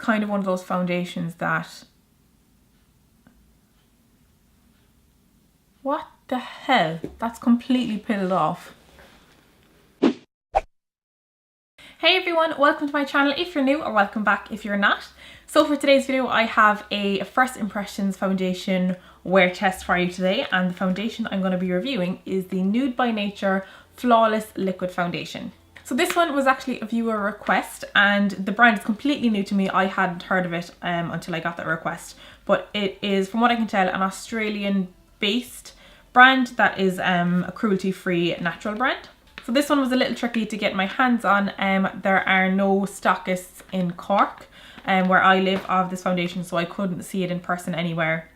kind of one of those foundations that... What the hell? That's completely peeled off. Hey everyone, welcome to my channel if you're new, or welcome back if you're not. So for today's video I have a first impressions foundation wear test for you today, and the foundation I'm going to be reviewing is the Nude by Nature Flawless Liquid Foundation. So this one was actually a viewer request, and the brand is completely new to me. I hadn't heard of it until I got that request, but it is, from what I can tell, an Australian based brand that is a cruelty-free natural brand. So this one was a little tricky to get my hands on. There are no stockists in Cork where I live of this foundation, so I couldn't see it in person anywhere.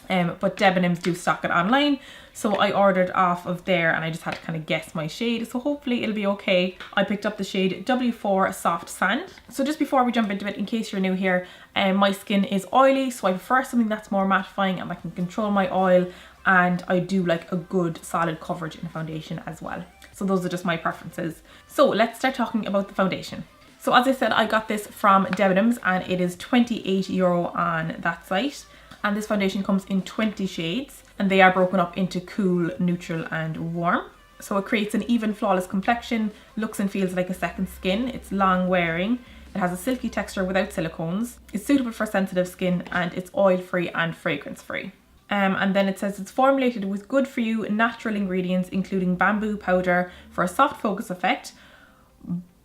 But Debenhams do stock it online, so I ordered off of there, and I just had to kind of guess my shade, so hopefully it'll be okay. I picked up the shade W4 Soft Sand. So just before we jump into it, in case you're new here, my skin is oily, so I prefer something that's more mattifying and I can control my oil, and I do like a good solid coverage in a foundation as well. So those are just my preferences. So let's start talking about the foundation. So as I said, I got this from Debenhams and it is €28 on that site. And this foundation comes in 20 shades, and they are broken up into cool, neutral and warm. So it creates an even flawless complexion, looks and feels like a second skin. It's long wearing, it has a silky texture without silicones, it's suitable for sensitive skin, and it's oil free and fragrance free. And then it says it's formulated with good for you natural ingredients, including bamboo powder for a soft focus effect,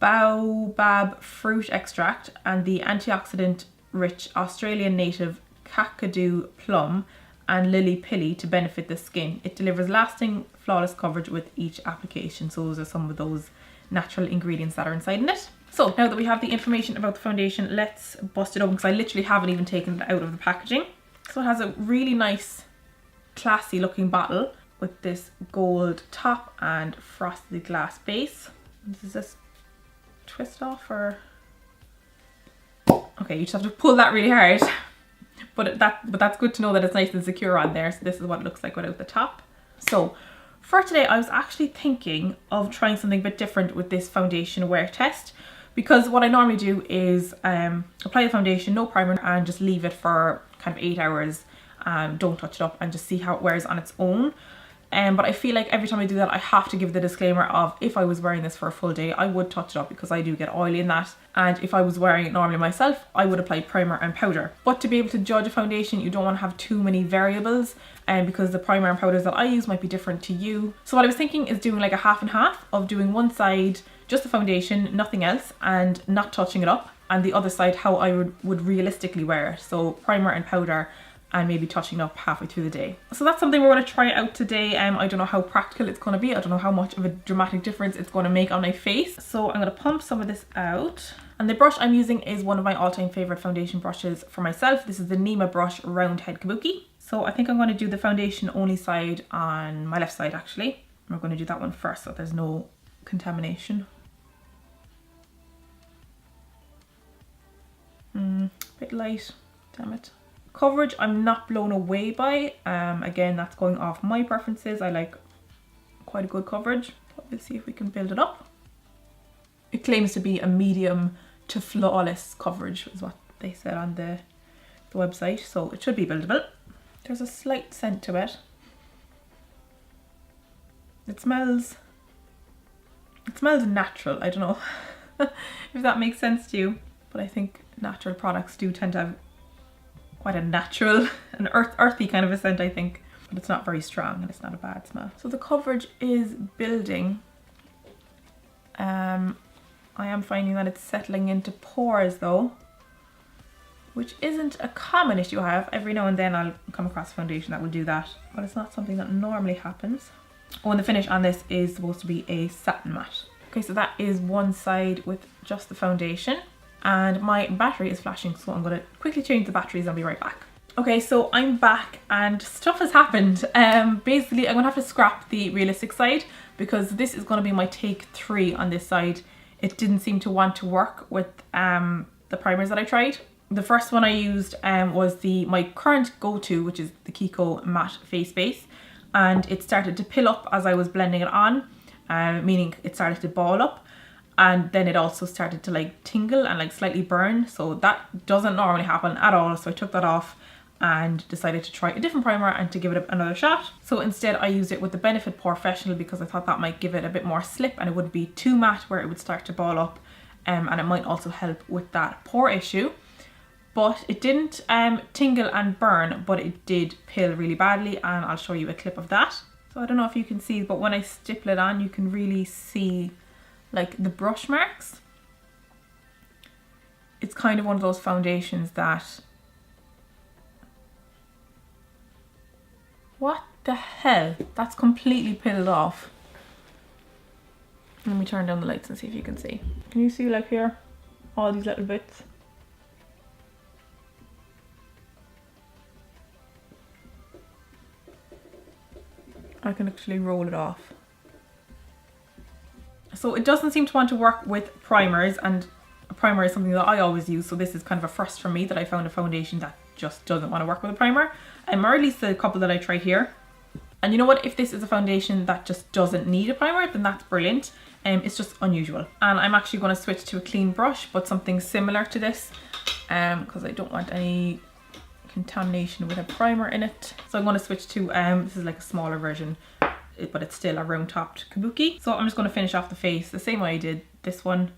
baobab fruit extract, and the antioxidant rich Australian native kakadu plum and lily pilly to benefit the skin. It delivers lasting flawless coverage with each application. So those are some of those natural ingredients that are inside in it. So now that we have the information about the foundation, let's bust it open, because I literally haven't even taken it out of the packaging. So it has a really nice classy looking bottle with this gold top and frosted glass base. Does this twist off, or... Okay, you just have to pull that really hard. But that's good to know that it's nice and secure on there. So this is what it looks like without the top. So for today, I was actually thinking of trying something a bit different with this foundation wear test, because what I normally do is apply the foundation, no primer, and just leave it for kind of 8 hours. Don't touch it up, and just see how it wears on its own. But I feel like every time I do that, I have to give the disclaimer of, if I was wearing this for a full day, I would touch it up because I do get oily in that. And if I was wearing it normally myself, I would apply primer and powder. But to be able to judge a foundation, you don't want to have too many variables, because the primer and powders that I use might be different to you. So what I was thinking is doing like a half and half, of doing one side just the foundation, nothing else, and not touching it up, and the other side how I would realistically wear it. So primer and powder, and maybe touching up halfway through the day. So that's something we're going to try out today. I don't know how practical it's going to be. I don't know how much of a dramatic difference it's going to make on my face. So I'm going to pump some of this out. And the brush I'm using is one of my all-time favourite foundation brushes for myself. This is the Nema brush Round Head Kabuki. So I think I'm going to do the foundation only side on my left side actually. We're going to do that one first so there's no contamination. Bit light, damn it. Coverage I'm not blown away by. Again, that's going off my preferences. I like quite a good coverage, but we'll see if we can build it up. It claims to be a medium to flawless coverage is what they said on the website, so it should be buildable. There's a slight scent to it. It smells natural. I don't know if that makes sense to you, but I think natural products do tend to have quite a natural and earthy kind of a scent, I think, but it's not very strong and it's not a bad smell. So the coverage is building. I am finding that it's settling into pores though, which isn't a common issue I have. Every now and then I'll come across a foundation that will do that, but it's not something that normally happens. Oh, and the finish on this is supposed to be a satin matte. Okay, so that is one side with just the foundation. And my battery is flashing, so I'm going to quickly change the batteries and I'll be right back. Okay, so I'm back and stuff has happened. Basically, I'm going to have to scrap the realistic side because this is going to be my take 3 on this side. It didn't seem to want to work with the primers that I tried. The first one I used was my current go-to, which is the Kiko Matte Face Base. And it started to pill up as I was blending it on, meaning it started to ball up. and then it also started to like tingle and like slightly burn. So that doesn't normally happen at all. So I took that off and decided to try a different primer and to give it another shot. So instead I used it with the Benefit Professional because I thought that might give it a bit more slip and it wouldn't be too matte where it would start to ball up, and it might also help with that pore issue. But it didn't tingle and burn, but it did pill really badly, and I'll show you a clip of that. So I don't know if you can see, but when I stipple it on you can really see like the brush marks. It's kind of one of those foundations that, what the hell? That's completely pilled off. Let me turn down the lights and see if you can see. Can you see like here? All these little bits. I can actually roll it off. So it doesn't seem to want to work with primers, and a primer is something that I always use. So this is kind of a first for me that I found a foundation that just doesn't want to work with a primer. Or at least the couple that I tried here. And you know what, if this is a foundation that just doesn't need a primer, then that's brilliant. It's just unusual. And I'm actually going to switch to a clean brush, but something similar to this, because I don't want any contamination with a primer in it. So I'm going to switch to, this is like a smaller version, but it's still a round topped kabuki. So I'm just going to finish off the face the same way I did this one.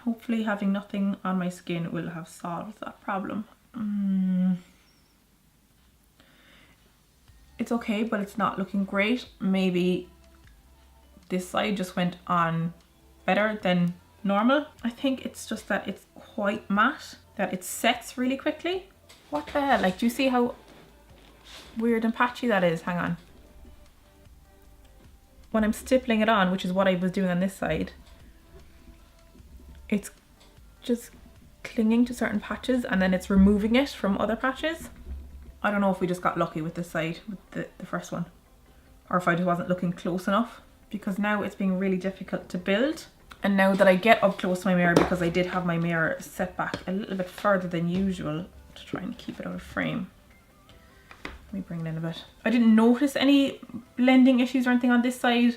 Hopefully having nothing on my skin will have solved that problem. It's okay, but it's not looking great. Maybe this side just went on better than normal. I think it's just that it's quite matte, that it sets really quickly. What the hell? Like, do you see how weird and patchy that is? Hang on. When I'm stippling it on, which is what I was doing on this side, it's just clinging to certain patches and then it's removing it from other patches. I don't know if we just got lucky with this side, with the first one, or if I just wasn't looking close enough, because now it's being really difficult to build. And now that I get up close to my mirror, because I did have my mirror set back a little bit further than usual to try and keep it out of frame. Let me bring it in a bit. I didn't notice any blending issues or anything on this side,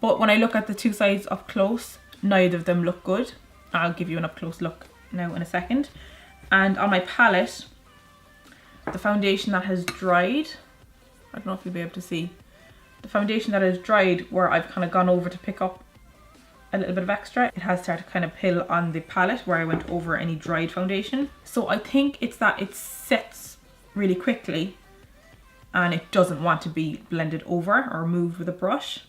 but when I look at the two sides up close, neither of them look good. I'll give you an up close look now in a second. And on my palette, the foundation that has dried, I don't know if you'll be able to see, the foundation that has dried where I've kind of gone over to pick up a little bit of extra, it has started to kind of pill on the palette where I went over any dried foundation. So I think it's that it sets really quickly and it doesn't want to be blended over or moved with a brush.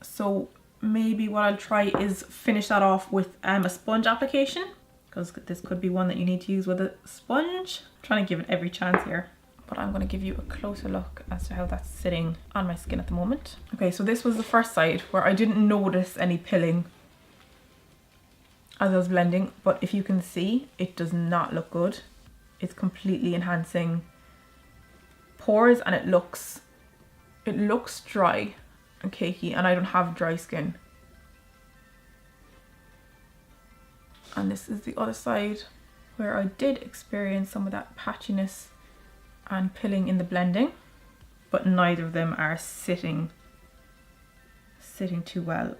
So maybe what I'll try is finish that off with a sponge application, because this could be one that you need to use with a sponge. I'm trying to give it every chance here, but I'm going to give you a closer look as to how that's sitting on my skin at the moment. Okay, so this was the first side where I didn't notice any pilling as I was blending, but if you can see, it does not look good. It's completely enhancing pores and it looks dry and cakey, and I don't have dry skin. And this is the other side where I did experience some of that patchiness and pilling in the blending, but neither of them are sitting too well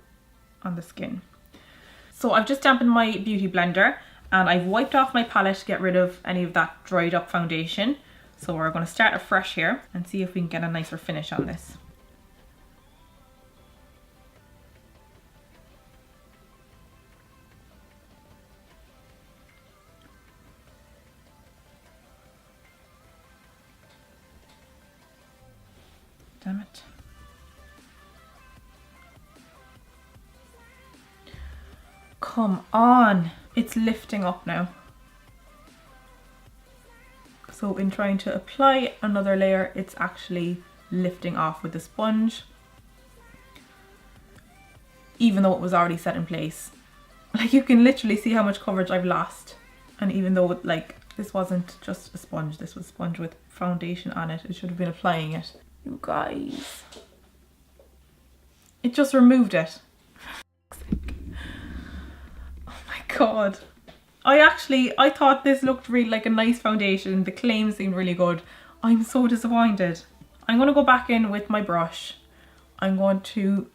on the skin. So I've just dampened my beauty blender and I've wiped off my palette to get rid of any of that dried up foundation. So we're going to start afresh here and see if we can get a nicer finish on this. Damn it. Come on, it's lifting up now. So in trying to apply another layer, it's actually lifting off with the sponge, even though it was already set in place. Like, you can literally see how much coverage I've lost. And even though, like, this wasn't just a sponge, this was a sponge with foundation on it. It should have been applying it. You guys, it just removed it. Oh my god. I thought this looked really like a nice foundation. The claim seemed really good. I'm so disappointed. I'm going to go back in with my brush. I'm going to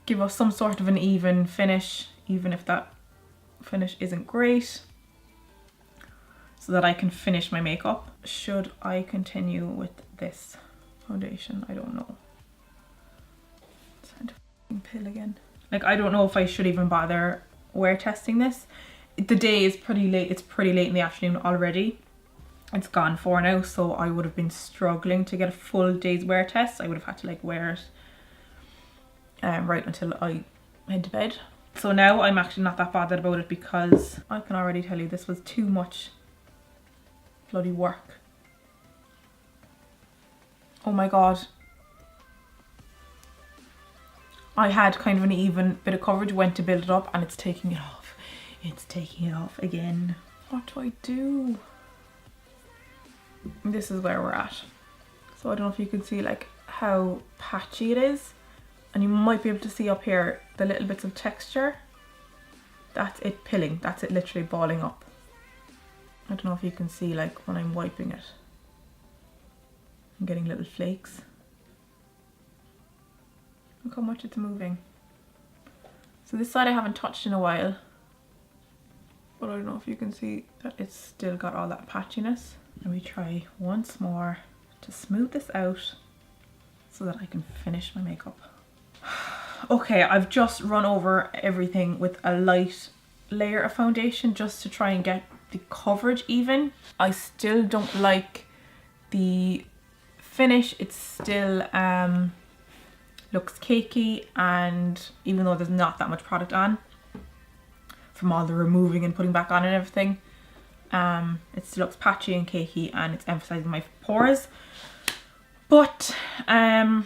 give us some sort of an even finish, even if that finish isn't great, so that I can finish my makeup. Should I continue with this foundation? I don't know. It's time to pill again. Like, I don't know if I should even bother wear testing this. The day is pretty late. It's pretty late in the afternoon already. It's gone 4 now, so I would have been struggling to get a full day's wear test. I would have had to like wear it right until I head to bed. So now I'm actually not that bothered about it, because I can already tell you this was too much bloody work. Oh my god. I had kind of an even bit of coverage, went to build it up, and it's taking it off. It's taking it off again. What do I do? This is where we're at. So I don't know if you can see like how patchy it is, and you might be able to see up here the little bits of texture. That's it pilling. That's it literally balling up. I don't know if you can see like when I'm wiping it. I'm getting little flakes. Look how much it's moving. So this side I haven't touched in a while, but I don't know if you can see that it's still got all that patchiness. Let me try once more to smooth this out so that I can finish my makeup. Okay, I've just run over everything with a light layer of foundation just to try and get the coverage even. I still don't like the finish. It's still looks cakey, and even though there's not that much product on from all the removing and putting back on and everything, it still looks patchy and cakey, and it's emphasizing my pores. But I'm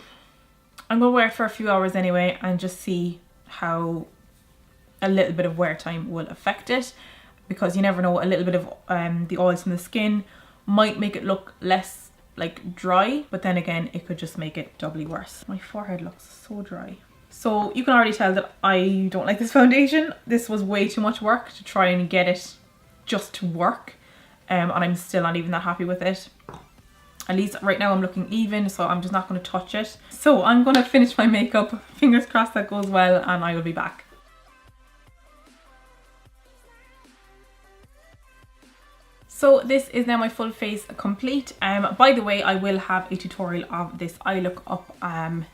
gonna wear it for a few hours anyway and just see how a little bit of wear time will affect it, because you never know, a little bit of the oils from the skin might make it look less like dry, but then again it could just make it doubly worse. My forehead looks so dry. So you can already tell that I don't like this foundation. This was way too much work to try and get it just to work, and I'm still not even that happy with it. At least right now I'm looking even, so I'm just not going to touch it. So I'm going to finish my makeup. Fingers crossed that goes well, and I will be back. So this is now my full face complete. By the way, I will have a tutorial of this eye look up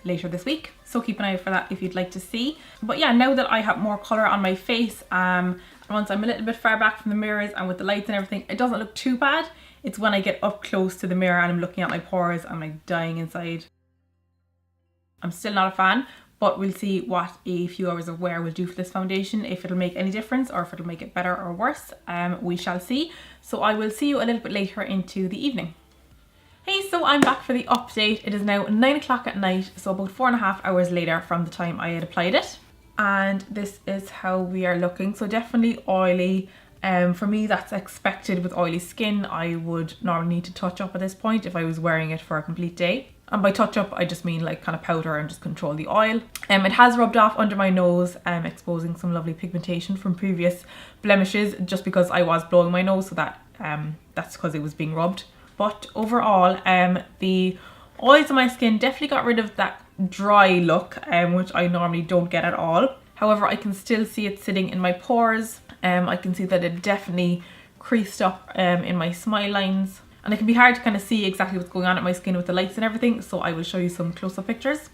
later this week, so keep an eye out for that if you'd like to see. But yeah, now that I have more colour on my face, once I'm a little bit far back from the mirrors and with the lights and everything, it doesn't look too bad. It's when I get up close to the mirror and I'm looking at my pores, I'm like dying inside. I'm still not a fan, but we'll see what a few hours of wear will do for this foundation, if it'll make any difference or if it'll make it better or worse. We shall see. So I will see you a little bit later into the evening. Hey, so I'm back for the update. It is now 9 o'clock at night, so about 4.5 hours later from the time I had applied it. And this is how we are looking. So definitely oily. For me, that's expected with oily skin. I would normally need to touch up at this point if I was wearing it for a complete day. And by touch up, I just mean like kind of powder and just control the oil. It has rubbed off under my nose, exposing some lovely pigmentation from previous blemishes, just because I was blowing my nose, so that that's because it was being rubbed. But overall, the oils on my skin definitely got rid of that dry look, which I normally don't get at all. However, I can still see it sitting in my pores. I can see that it definitely creased up in my smile lines. And it can be hard to kind of see exactly what's going on at my skin with the lights and everything, so I will show you some close-up pictures.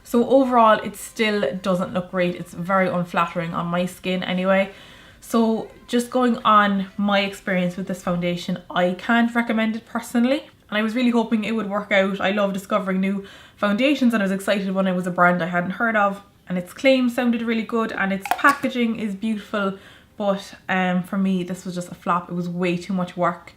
So overall, it still doesn't look great. It's very unflattering on my skin anyway. So just going on my experience with this foundation, I can't recommend it personally. And I was really hoping it would work out. I love discovering new foundations, and I was excited when it was a brand I hadn't heard of. And its claims sounded really good and its packaging is beautiful. But for me, this was just a flop. It was way too much work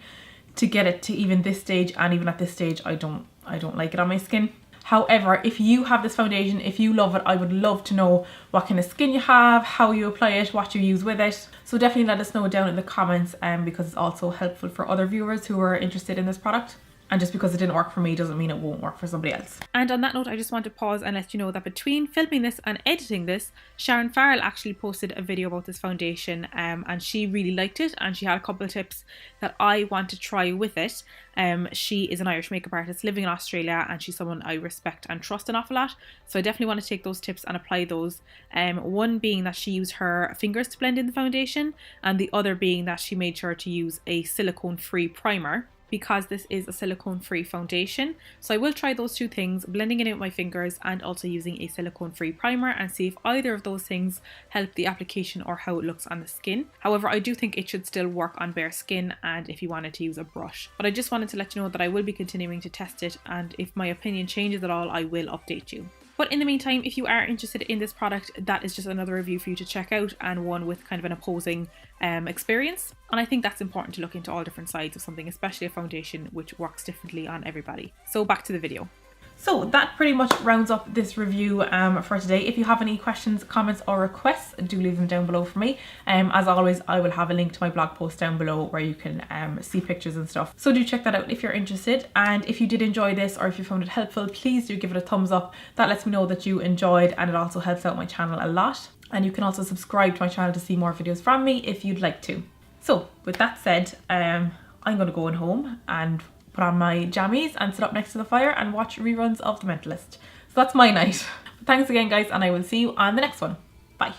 to get it to even this stage. And even at this stage, I don't like it on my skin. However, if you have this foundation, if you love it, I would love to know what kind of skin you have, how you apply it, what you use with it. So definitely let us know down in the comments, because it's also helpful for other viewers who are interested in this product. And just because it didn't work for me doesn't mean it won't work for somebody else. And on that note, I just want to pause and let you know that between filming this and editing this, Sharon Farrell actually posted a video about this foundation, and she really liked it, and she had a couple of tips that I want to try with it. She is an Irish makeup artist living in Australia, and she's someone I respect and trust an awful lot. So I definitely want to take those tips and apply those. One being that she used her fingers to blend in the foundation, and the other being that she made sure to use a silicone-free primer, because this is a silicone-free foundation. So I will try those two things, blending it in with my fingers and also using a silicone-free primer, and see if either of those things help the application or how it looks on the skin. However, I do think it should still work on bare skin and if you wanted to use a brush. But I just wanted to let you know that I will be continuing to test it, and if my opinion changes at all, I will update you. But in the meantime, if you are interested in this product, that is just another review for you to check out, and one with kind of an opposing experience. And I think that's important to look into all different sides of something, especially a foundation which works differently on everybody. So back to the video. So that pretty much rounds up this review for today. If you have any questions, comments or requests, do leave them down below for me. As always, I will have a link to my blog post down below where you can see pictures and stuff. So do check that out if you're interested. And if you did enjoy this, or if you found it helpful, please do give it a thumbs up. That lets me know that you enjoyed, and it also helps out my channel a lot. And you can also subscribe to my channel to see more videos from me if you'd like to. So with that said, I'm going to go home and put on my jammies and sit up next to the fire and watch reruns of The Mentalist. So that's my night. Thanks again, guys, and I will see you on the next one. Bye.